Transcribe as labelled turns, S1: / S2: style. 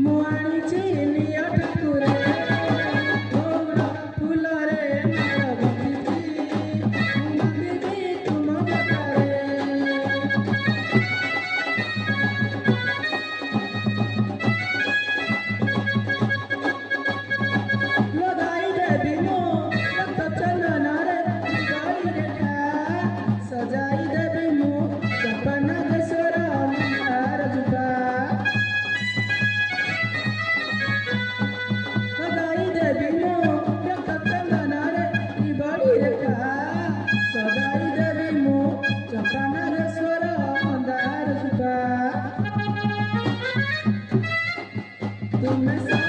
S1: मुआणीची निया ठाकुरे भोवरा फुला रे मारा भक्तीची मंदिरी तुम बतारे लगाई दे बिनो रक्त चंदन रे गाड़ी रेखा सजाई दे बिनो सपना दसरा मंदार जुटा लगाई दे बिनो रक्त चंदन रे गाड़ी रेखा सजाई दे बिनो सपना दसरा मंदार जुटा तुम्हें